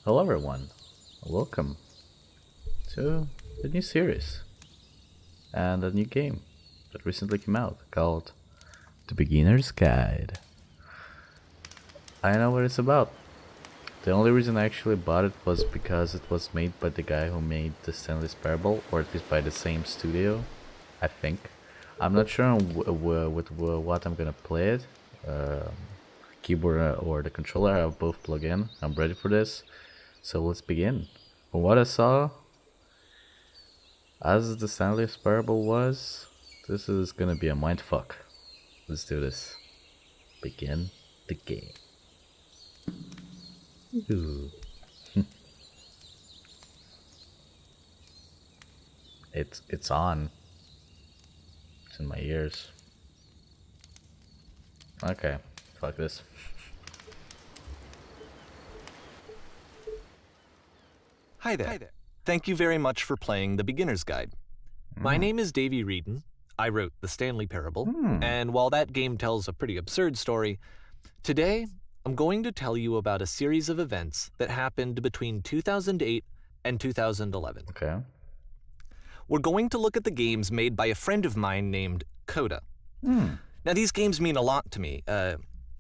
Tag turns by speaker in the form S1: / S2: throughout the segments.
S1: Hello everyone, welcome to the new series and a new game that recently came out called The Beginner's Guide. I know what it's about. The only reason I actually bought it was because it was made by the guy who made the Stanley's Parable, or at least by the same studio, I think. I'm not sure on with what I'm gonna play it. Keyboard or the controller, I'll both plug in. I'm ready for this. So let's begin. From what I saw, as the Stanley's Parable was, this is gonna be a mindfuck. Let's do this. Begin the game. Ooh. it's on. It's in my ears. Okay, fuck this.
S2: Hi there. Thank you very much for playing The Beginner's Guide. My name is Davey Reedon. I wrote The Stanley Parable, and while that game tells a pretty absurd story, today I'm going to tell you about a series of events that happened between 2008 and 2011.
S1: Okay.
S2: We're going to look at the games made by a friend of mine named Coda. Now, these games mean a lot to me. I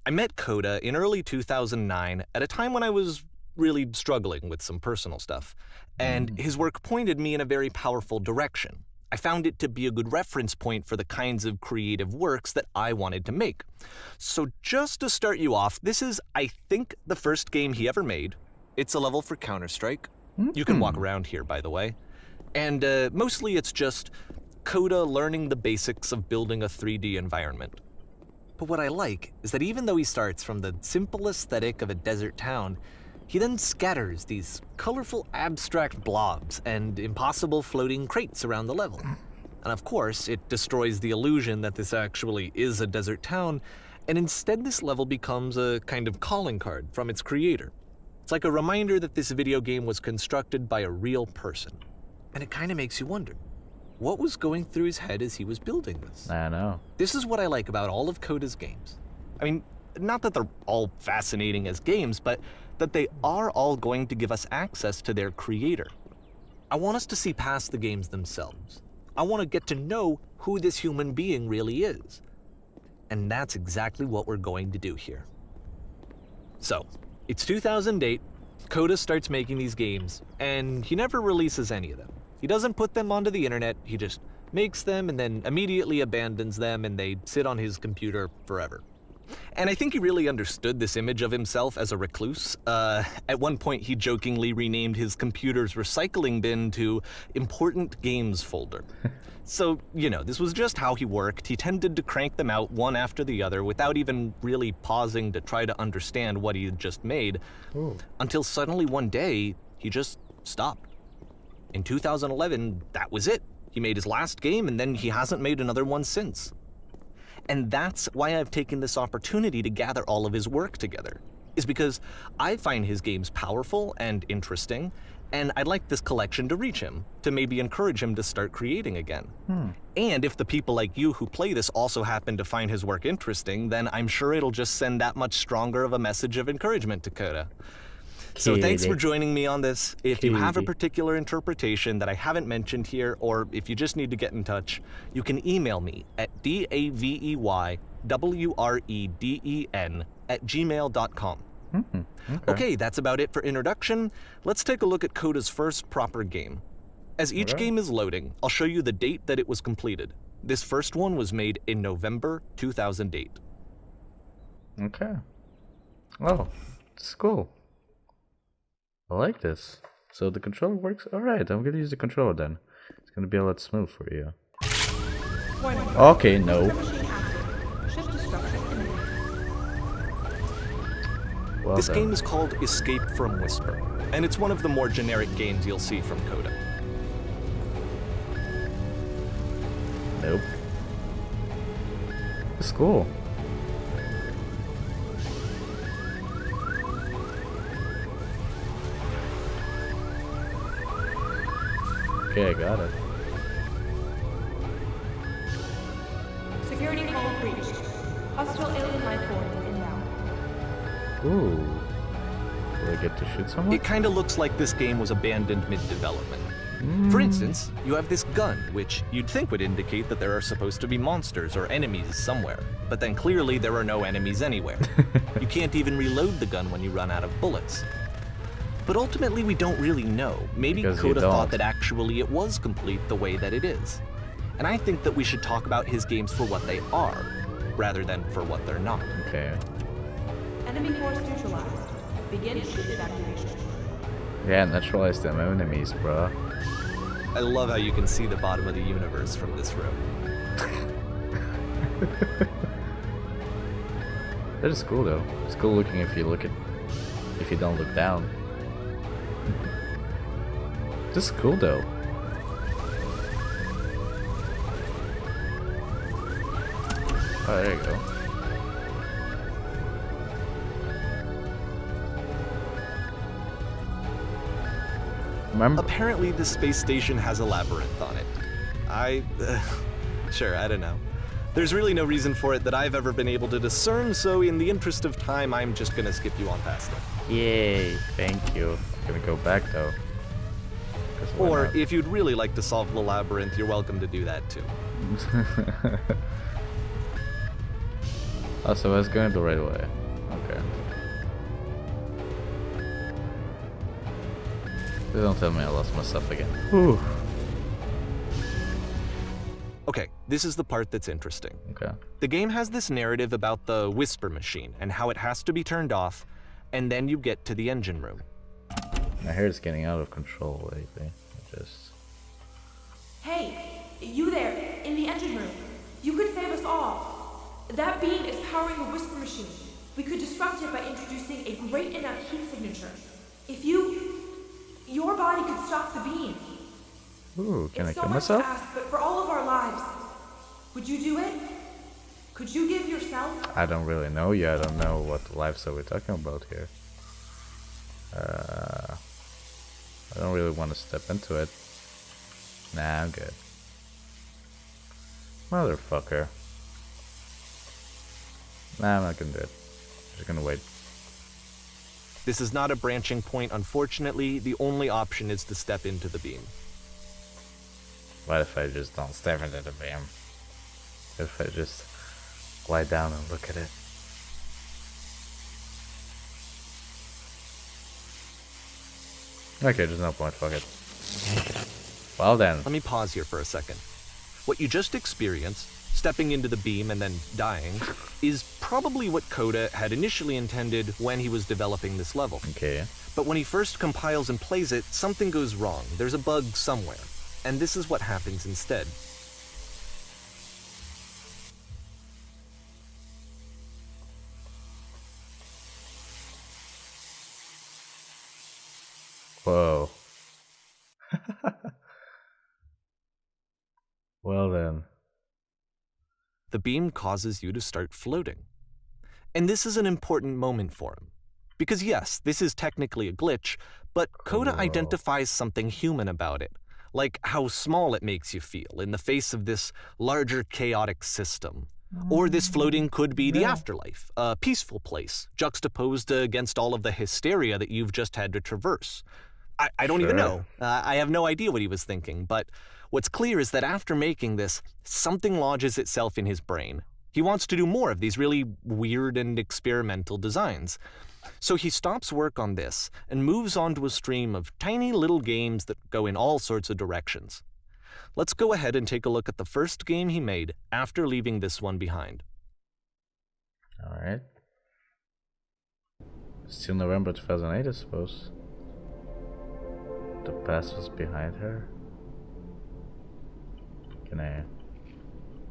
S2: met Coda in early 2009 at a time when I was really struggling with some personal stuff, and his work pointed me in a very powerful direction. I found it to be a good reference point for the kinds of creative works that I wanted to make. So just to start you off, this is, I think, the first game he ever made. It's a level for Counter-Strike. You can walk around here, by the way. And mostly it's just Coda learning the basics of building a 3D environment. But what I like is that even though he starts from the simple aesthetic of a desert town, he then scatters these colorful abstract blobs and impossible floating crates around the level. And of course, it destroys the illusion that this actually is a desert town, and instead this level becomes a kind of calling card from its creator. It's like a reminder that this video game was constructed by a real person. And it kind of makes you wonder, what was going through his head as he was building this?
S1: I know.
S2: This is what I like about all of Coda's games. I mean, not that they're all fascinating as games, but that they are all going to give us access to their creator. I want us to see past the games themselves. I want to get to know who this human being really is. And that's exactly what we're going to do here. So, it's 2008, Coda starts making these games, and he never releases any of them. He doesn't put them onto the internet, he just makes them and then immediately abandons them, and they sit on his computer forever. And I think he really understood this image of himself as a recluse. At one point, he jokingly renamed his computer's recycling bin to Important Games Folder. So, you know, this was just how he worked. He tended to crank them out one after the other without even really pausing to try to understand what he had just made, until suddenly one day, he just stopped. In 2011, that was it. He made his last game, and then he hasn't made another one since. And that's why I've taken this opportunity to gather all of his work together, is because I find his games powerful and interesting, and I'd like this collection to reach him, to maybe encourage him to start creating again. And if the people like you who play this also happen to find his work interesting, then I'm sure it'll just send that much stronger of a message of encouragement to Coda. So thanks for joining me on this. If you have a particular interpretation that I haven't mentioned here, or if you just need to get in touch, you can email me at daveyWreden@gmail.com. Okay, that's about it for introduction. Let's take a look at Coda's first proper game. As each game is loading, I'll show you the date that it was completed. This first one was made in November 2008.
S1: Okay. Oh, it's cool. I like this. So the controller works? Alright, I'm gonna use the controller then. It's gonna be a lot smooth for you. Okay, no. Well
S2: This
S1: done.
S2: game is called Escape from Whisper, and it's one of the more generic games you'll see from Coda.
S1: Nope. It's cool. Okay, I got it.
S3: Security call breached. Hostile alien life form inbound.
S1: Ooh. Like get to shoot someone?
S2: It kinda looks like this game was abandoned mid-development. For instance, you have this gun, which you'd think would indicate that there are supposed to be monsters or enemies somewhere, but then clearly there are no enemies anywhere. You can't even reload the gun when you run out of bullets. But ultimately we don't really know. Maybe
S1: Because you
S2: Coda thought
S1: don't.
S2: that actually it was complete the way that it is. And I think that we should talk about his games for what they are, rather than for what they're not.
S1: Okay.
S3: Enemy force neutralized. Begin ship evacuation.
S1: Yeah, neutralize them enemies, bro.
S2: I love how you can see the bottom of the universe from this room.
S1: That is cool though. It's cool looking if you don't look down. This is cool though. Oh, there you go. Remember?
S2: Apparently, the space station has a labyrinth on it. Sure, I don't know. There's really no reason for it that I've ever been able to discern, so in the interest of time, I'm just gonna skip you on past it.
S1: Yay, thank you. Gonna go back though. 'Cause why
S2: Or
S1: not?
S2: if you'd really like to solve the labyrinth, you're welcome to do that too.
S1: Oh, so I was going the right way. Okay. Please don't tell me I lost my stuff again. Whew.
S2: Okay, this is the part that's interesting.
S1: Okay.
S2: The game has this narrative about the whisper machine and how it has to be turned off, and then you get to the engine room.
S1: My hair is getting out of control lately.
S3: Hey, you there, in the engine room. You could save us all. That beam is powering the whisper machine. We could disrupt it by introducing a great enough heat signature. If your body could stop the beam.
S1: Ooh, can I
S3: It's so
S1: kill
S3: much
S1: myself?
S3: to ask, but for all of our lives, would you do it? Could you give yourself?
S1: I don't really know yet. I don't know what lives are we talking about here. I don't really want to step into it. Nah, I'm good. Motherfucker. Nah, I'm not gonna do it. I'm just gonna wait.
S2: This is not a branching point, unfortunately. The only option is to step into the beam.
S1: What if I just don't step into the beam? If I just lie down and look at it? Okay, there's no point, fuck it. Well then.
S2: Let me pause here for a second. What you just experienced, stepping into the beam and then dying, is probably what Coda had initially intended when he was developing this level.
S1: Okay.
S2: But when he first compiles and plays it, something goes wrong. There's a bug somewhere. And this is what happens instead.
S1: Whoa. Well then.
S2: The beam causes you to start floating. And this is an important moment for him. Because yes, this is technically a glitch, but Coda identifies something human about it, like how small it makes you feel in the face of this larger chaotic system. Or this floating could be the afterlife, a peaceful place, juxtaposed against all of the hysteria that you've just had to traverse. I don't even know. I have no idea what he was thinking, but what's clear is that after making this, something lodges itself in his brain. He wants to do more of these really weird and experimental designs. So he stops work on this and moves on to a stream of tiny little games that go in all sorts of directions. Let's go ahead and take a look at the first game he made after leaving this one behind.
S1: Alright. Still November 2008, I suppose. The past was behind her. Can I...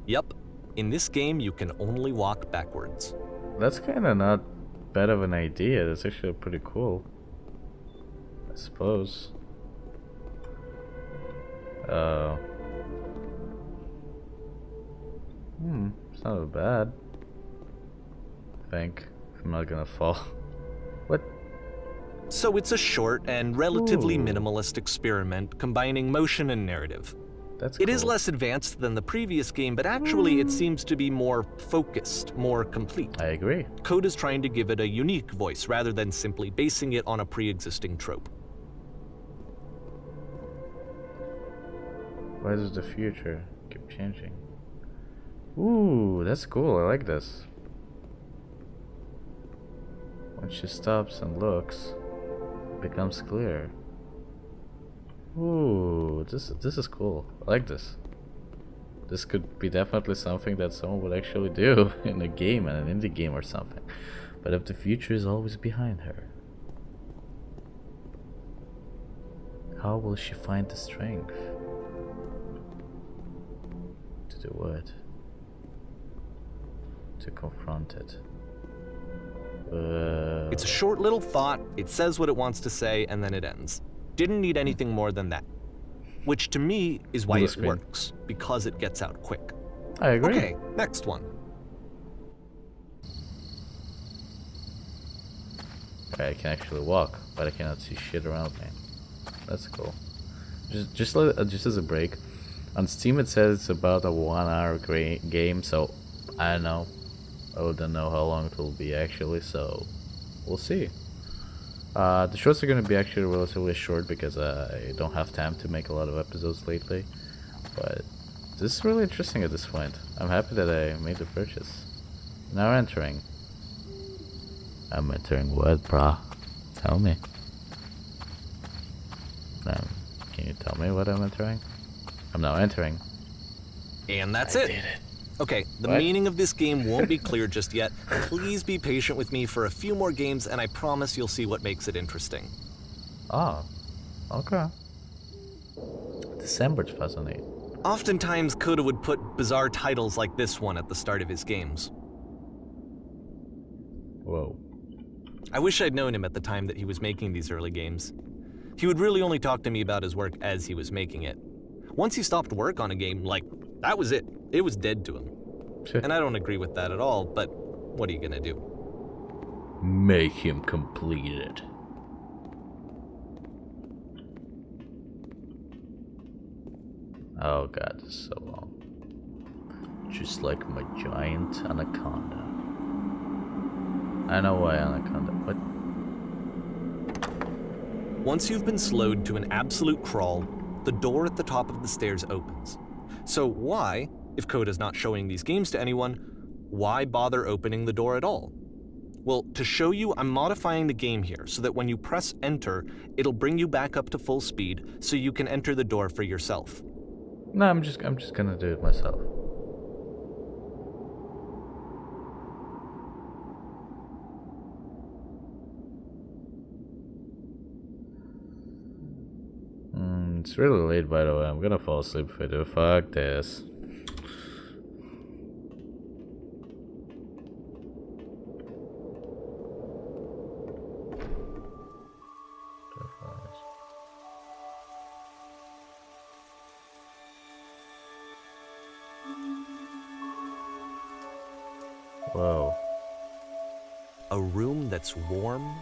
S2: Yep, in this game you can only walk backwards.
S1: That's kinda not bad of an idea. That's actually pretty cool. I suppose. It's not bad. I think. I'm not gonna fall. What?
S2: So it's a short and relatively
S1: Ooh.
S2: minimalist experiment combining motion and narrative.
S1: That's cool.
S2: It is less advanced than the previous game, but actually it seems to be more focused, more complete.
S1: I agree.
S2: Code is trying to give it a unique voice rather than simply basing it on a pre-existing trope.
S1: Why does the future keep changing? Ooh, that's cool. I like this. When she stops and looks, it becomes clear. Ooh, this is cool. I like this. This could be definitely something that someone would actually do in a game, in an indie game or something. But if the future is always behind her, how will she find the strength to do what? To confront it.
S2: It's a short little thought, it says what it wants to say, and then it ends. Didn't need anything more than that. Which to me is why it works, because it gets out quick.
S1: I agree.
S2: Okay, next one.
S1: I can actually walk, but I cannot see shit around me. That's cool. Just as a break, on Steam it says it's about a 1 hour game, so I don't know. I wouldn't know how long it will be actually, so we'll see. The shorts are going to be actually relatively short because I don't have time to make a lot of episodes lately. But this is really interesting at this point. I'm happy that I made the purchase. Now entering. I'm entering what, brah? Tell me. Can you tell me what I'm entering? I'm now entering.
S2: And that's
S1: I
S2: it.
S1: did it.
S2: Okay, the
S1: What?
S2: meaning of this game won't be clear just yet. Please be patient with me for a few more games, and I promise you'll see what makes it interesting.
S1: Oh, okay. December 2008.
S2: Oftentimes, Coda would put bizarre titles like this one at the start of his games.
S1: Whoa.
S2: I wish I'd known him at the time that he was making these early games. He would really only talk to me about his work as he was making it. Once he stopped work on a game, that was it. It was dead to him. And I don't agree with that at all, but what are you gonna do?
S1: Make him complete it. Oh god, this is so long. Just like my giant anaconda. I know why anaconda. What?
S2: Once you've been slowed to an absolute crawl, the door at the top of the stairs opens. So why, if Coda's not showing these games to anyone, why bother opening the door at all? Well, to show you, I'm modifying the game here so that when you press enter, it'll bring you back up to full speed so you can enter the door for yourself.
S1: No, I'm just gonna do it myself. It's really late, by the way. I'm gonna fall asleep if I do. Fuck this. Whoa.
S2: A room that's warm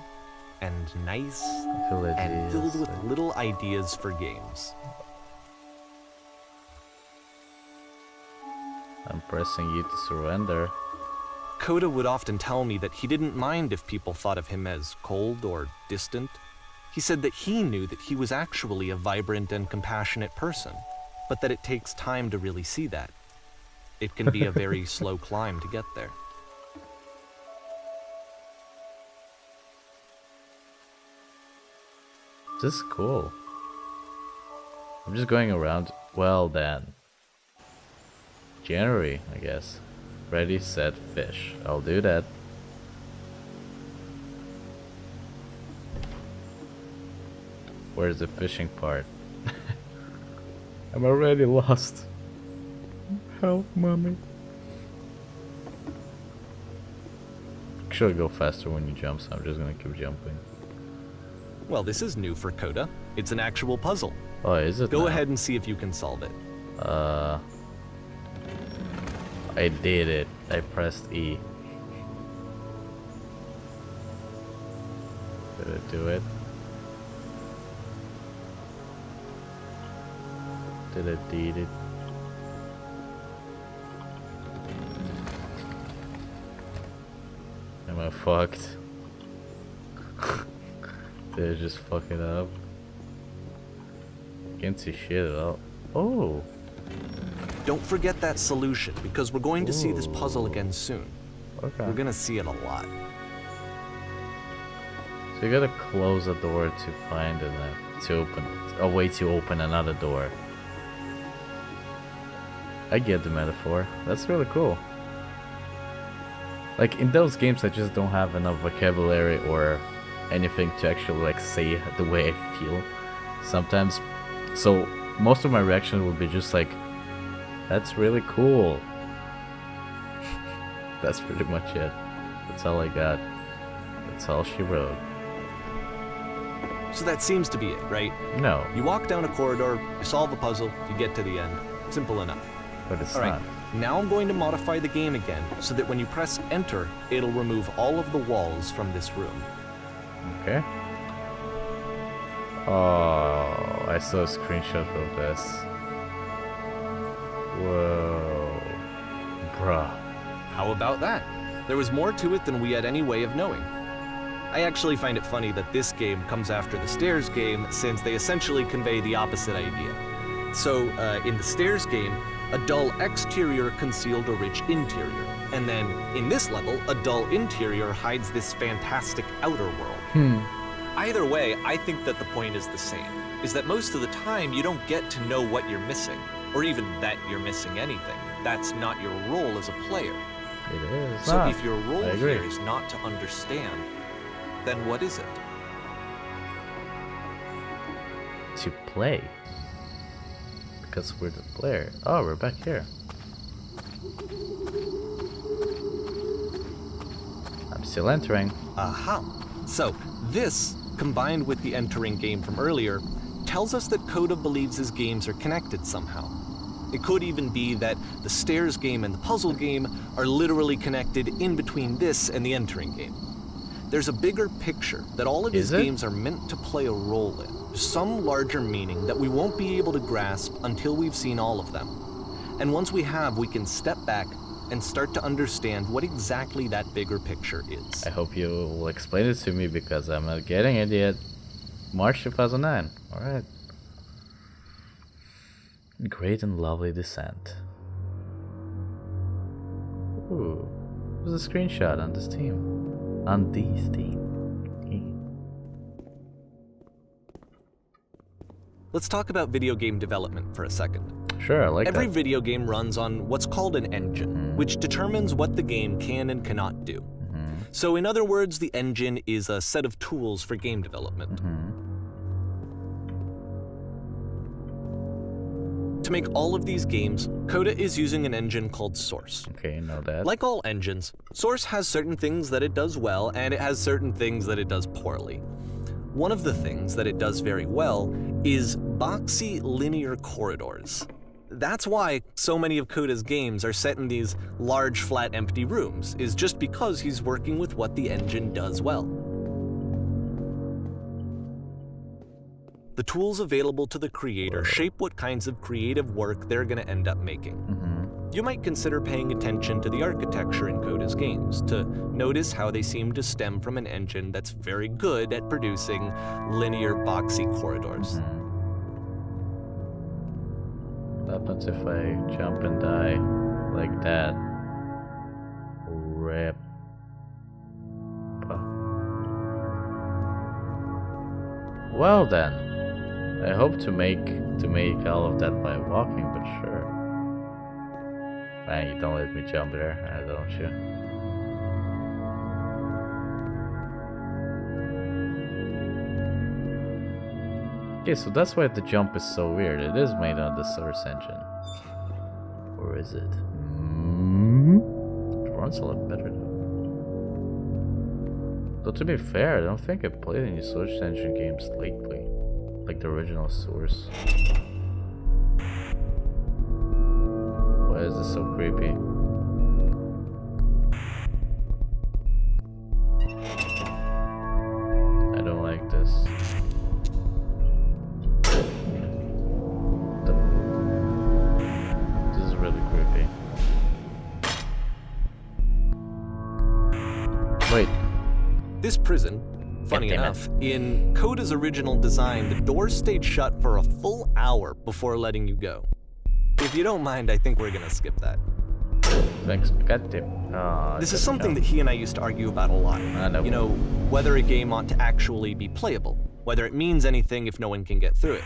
S2: and nice and filled with little ideas for games.
S1: I'm pressing you to surrender.
S2: Coda would often tell me that he didn't mind if people thought of him as cold or distant. He said that he knew that he was actually a vibrant and compassionate person, but that it takes time to really see that. It can be a very slow climb to get there.
S1: This is cool. I'm just going around. Well then. January, I guess. Ready, set, fish. I'll do that. Where's the fishing part? I'm already lost. Help, mommy. Actually go faster when you jump, so I'm just gonna keep jumping.
S2: Well, this is new for Coda. It's an actual puzzle.
S1: Oh, is it?
S2: Go
S1: now?
S2: ahead and see if you can solve it.
S1: I did it. I pressed E. Did it do it? Did it, did it. Am I fucked? Did I just fuck it up? Can't see shit at all. Oh!
S2: Don't forget that solution, because we're going to see this puzzle again soon.
S1: Okay.
S2: We're gonna see it a lot.
S1: So you gotta close a door to find to open a way to open another door. I get the metaphor. That's really cool. Like in those games I just don't have enough vocabulary or anything to actually like say the way I feel sometimes. So most of my reaction would be just like, that's really cool. That's pretty much it. That's all I got. That's all she wrote.
S2: So that seems to be it, right?
S1: No,
S2: You walk down a corridor, you solve a puzzle, you get to the end. Simple enough.
S1: but it's
S2: All right,
S1: not.
S2: now I'm going to modify the game again so that when you press enter, it'll remove all of the walls from this room.
S1: Okay. Oh, I saw a screenshot of this. Whoa. Bruh.
S2: How about that? There was more to it than we had any way of knowing. I actually find it funny that this game comes after the stairs game, since they essentially convey the opposite idea. So, in the stairs game, a dull exterior concealed a rich interior. And then, in this level, a dull interior hides this fantastic outer world. Either way, I think that the point is the same, is that most of the time you don't get to know what you're missing, or even that you're missing anything. That's not your role as a player.
S1: It is.
S2: So
S1: not.
S2: if your role
S1: I agree.
S2: here is not to understand, then what is it?
S1: To play. Because we're the player. Oh, we're back here. I'm still entering.
S2: Aha! So, this, combined with the entering game from earlier, tells us that Coda believes his games are connected somehow. It could even be that the stairs game and the puzzle game are literally connected in between this and the entering game. There's a bigger picture that all of these
S1: Is it?
S2: games are meant to play a role in, some larger meaning that we won't be able to grasp until we've seen all of them. And once we have, we can step back and start to understand what exactly that bigger picture is.
S1: I hope you will explain it to me because I'm not getting it yet. March 2009. Alright. Great and lovely descent. Ooh. There's a screenshot on this team. On this team.
S2: Let's talk about video game development for a second.
S1: Sure, I like
S2: Every
S1: that.
S2: video game runs on what's called an engine, which determines what the game can and cannot do. So in other words, the engine is a set of tools for game development. To make all of these games, Coda is using an engine called Source.
S1: Okay, you know that.
S2: Like all engines, Source has certain things that it does well, and it has certain things that it does poorly. One of the things that it does very well is boxy linear corridors. That's why so many of Coda's games are set in these large, flat, empty rooms, is just because he's working with what the engine does well. The tools available to the creator shape what kinds of creative work they're going to end up making. You might consider paying attention to the architecture in Coda's games to notice how they seem to stem from an engine that's very good at producing linear, boxy corridors.
S1: What happens if I jump and die like that? Rip. Well then, I hope to make all of that by walking, but sure. Man, you don't let me jump there, don't you? Okay, so that's why the jump is so weird. It is made on the Source engine. Or is it? It runs a lot better though. Though to be fair, I don't think I played any Source engine games lately. Like the original Source. Why is this so creepy? I don't like this.
S2: This prison, funny
S1: damn it.
S2: enough, in Coda's original design, the doors stayed shut for a full hour before letting you go. If you don't mind, I think we're gonna skip that.
S1: Thanks. Goddamn.
S2: This is something that he and I used to argue about a lot.
S1: I know.
S2: You know, whether a game ought to actually be playable, whether it means anything if no one can get through it.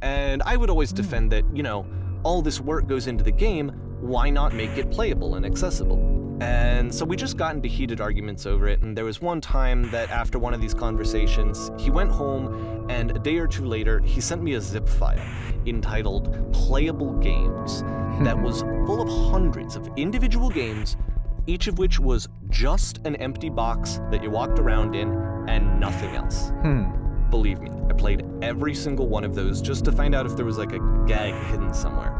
S2: And I would always defend that, you know, all this work goes into the game, why not make it playable and accessible? And so we just got into heated arguments over it, and there was one time that after one of these conversations, he went home, and a day or two later, he sent me a zip file entitled Playable Games that was full of hundreds of individual games, each of which was just an empty box that you walked around in and nothing else. Believe me, I played every single one of those just to find out if there was like a gag hidden somewhere.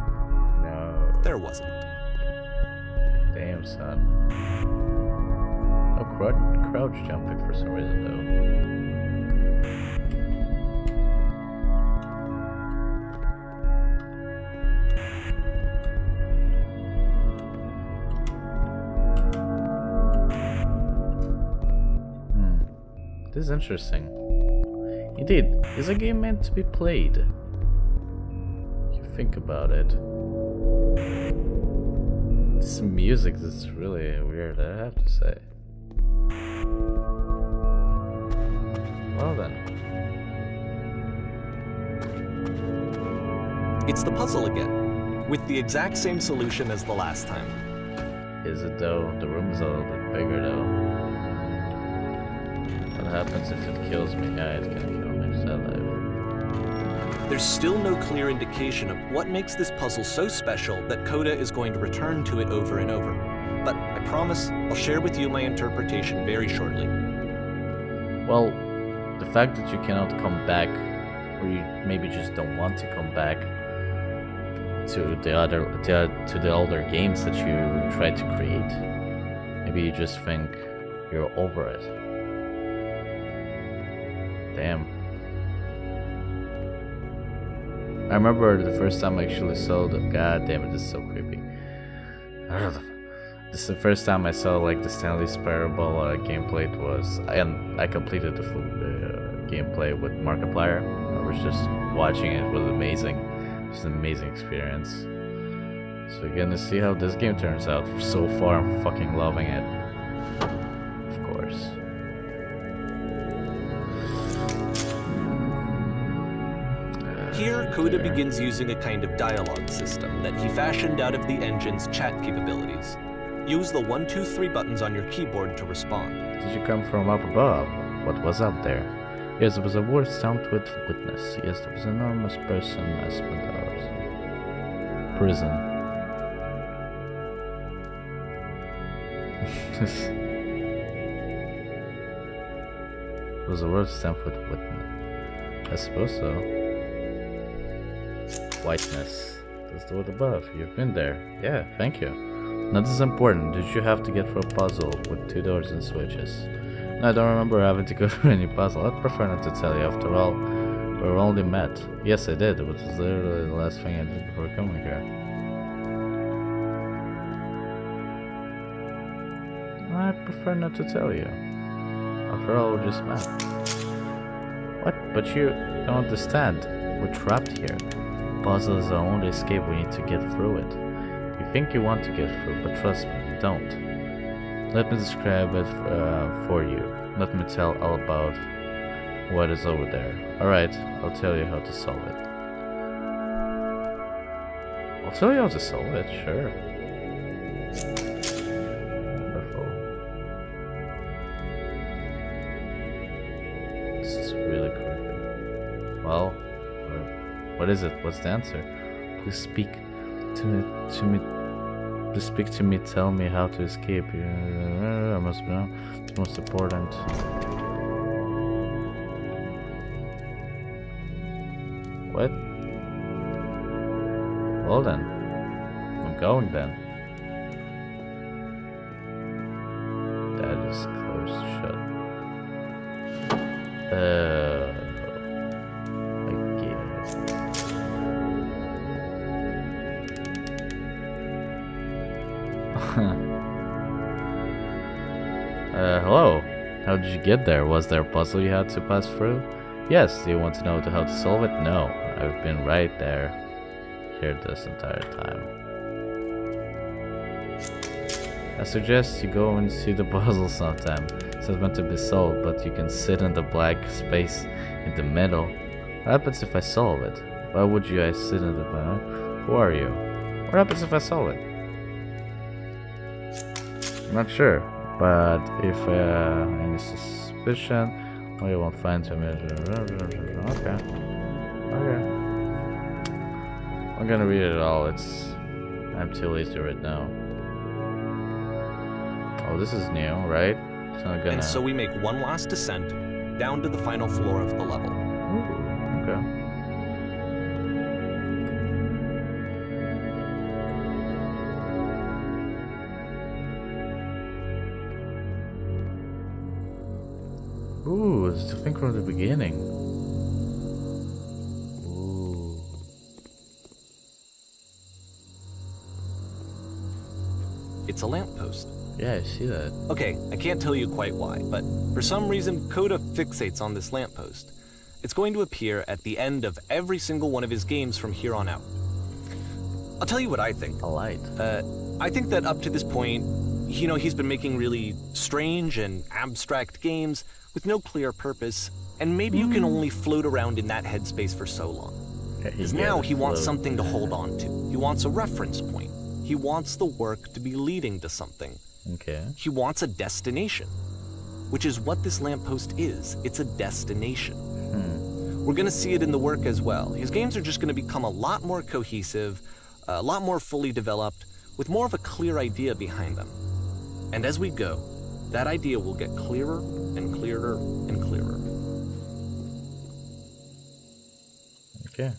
S1: No.
S2: There wasn't.
S1: Damn, son. No crouch jumping for some reason, though. This is interesting. Indeed, is a game meant to be played? If you think about it. This music is really weird, I have to say. Well then.
S2: It's the puzzle again, with the exact same solution as the last time.
S1: Is it though? The room's a little bit bigger though. What happens if it kills me? Yeah, it can kill me, it's alive.
S2: There's still no clear indication of what makes this puzzle so special that Coda is going to return to it over and over. But I promise I'll share with you my interpretation very shortly.
S1: Well, the fact that you cannot come back, or you maybe just don't want to come back to the older games that you tried to create. Maybe you just think you're over it. Damn. I remember the first time I actually saw the. God damn it, this is so creepy. This is the first time I saw like the Stanley's Parable gameplay. It was, and I completed the full gameplay with Markiplier. I was just watching it. It was amazing. It was an amazing experience. So we're gonna see how this game turns out. So far, I'm fucking loving it. Of course.
S2: Here, Coda begins using a kind of dialogue system that he fashioned out of the engine's chat capabilities. Use the 1, 2, 3 buttons on your keyboard to respond.
S1: Did you come from up above? What was up there? Yes, it was a world stamped with witness. Yes, there was an enormous person I spent hours. Prison. It was a world stamped with witness. I suppose so. Whiteness. That's the word above. You've been there. Yeah, thank you. Not as important. Did you have to get through a puzzle with 2 doors and switches? No, I don't remember having to go through any puzzle. I'd prefer not to tell you. After all, we were only met. Yes, I did. It was literally the last thing I did before coming here. I prefer not to tell you. After all, we just met. What? But you don't understand. We're trapped here. Puzzle is the only escape. We need to get through it. You think you want to get through, but trust me, you don't. Let me describe it for you. Let me tell all about what is over there. Alright, I'll tell you how to solve it. I'll tell you how to solve it, sure. Wonderful. This is really creepy. Well, what is it? What's the answer? Please speak to me. Please speak to me. Tell me how to escape. I must know. It's most important. What? Well then, I'm going then. That is closed shut. Hello. How did you get there? Was there a puzzle you had to pass through? Yes. Do you want to know how to solve it? No. I've been right there, here this entire time. I suggest you go and see the puzzle sometime. It's not meant to be solved, but you can sit in the black space in the middle. What happens if I solve it? Why would you guys sit in the middle? Who are you? What happens if I solve it? I'm not sure, but if any suspicion, well, you won't find him. Okay. I'm gonna read it all. I'm too lazy right now. Oh, this is new, right? It's not gonna...
S2: And so we make one last descent down to the final floor of the level.
S1: Ooh, okay. Ooh, it's the thing from the beginning. Ooh.
S2: It's a lamppost.
S1: Yeah, I see that.
S2: Okay, I can't tell you quite why, but for some reason, Coda fixates on this lamppost. It's going to appear at the end of every single one of his games from here on out. I'll tell you what I think.
S1: A light.
S2: I think that up to this point, you know, he's been making really strange and abstract games with no clear purpose, and maybe you can only float around in that headspace for so long. Because now he wants something to hold on to. He wants a reference point. He wants the work to be leading to something.
S1: Okay.
S2: He wants a destination, which is what this lamppost is. It's a destination. We're going to see it in the work as well. His games are just going to become a lot more cohesive, a lot more fully developed, with more of a clear idea behind them. And as we go, that idea will get clearer and clearer and clearer.
S1: Okay.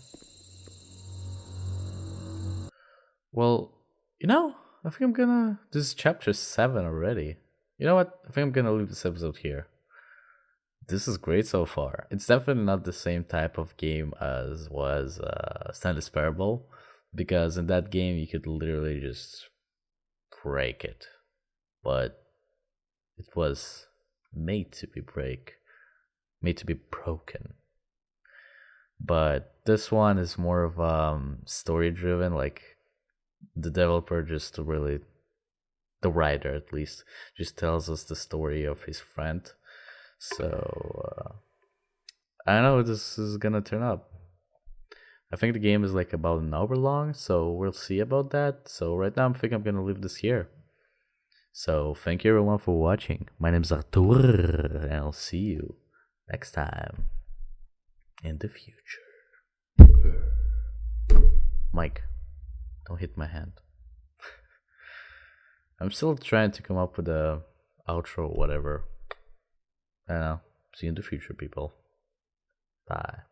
S1: Well, you know, I think I'm gonna... This is chapter 7 already. You know what? I think I'm gonna leave this episode here. This is great so far. It's definitely not the same type of game as was Stanley's Parable, because in that game you could literally just break it. But it was made to be broken. But this one is more of story driven, like the developer just really, the writer at least, just tells us the story of his friend. So I don't know how this is gonna turn up. I think the game is like about an hour long, so we'll see about that. So right now I think I'm gonna leave this here. So thank you everyone for watching. My name's Artur, and I'll see you next time in the future. Mike, don't hit my hand. I'm still trying to come up with a outro or whatever. I don't know. See you in the future, people. Bye.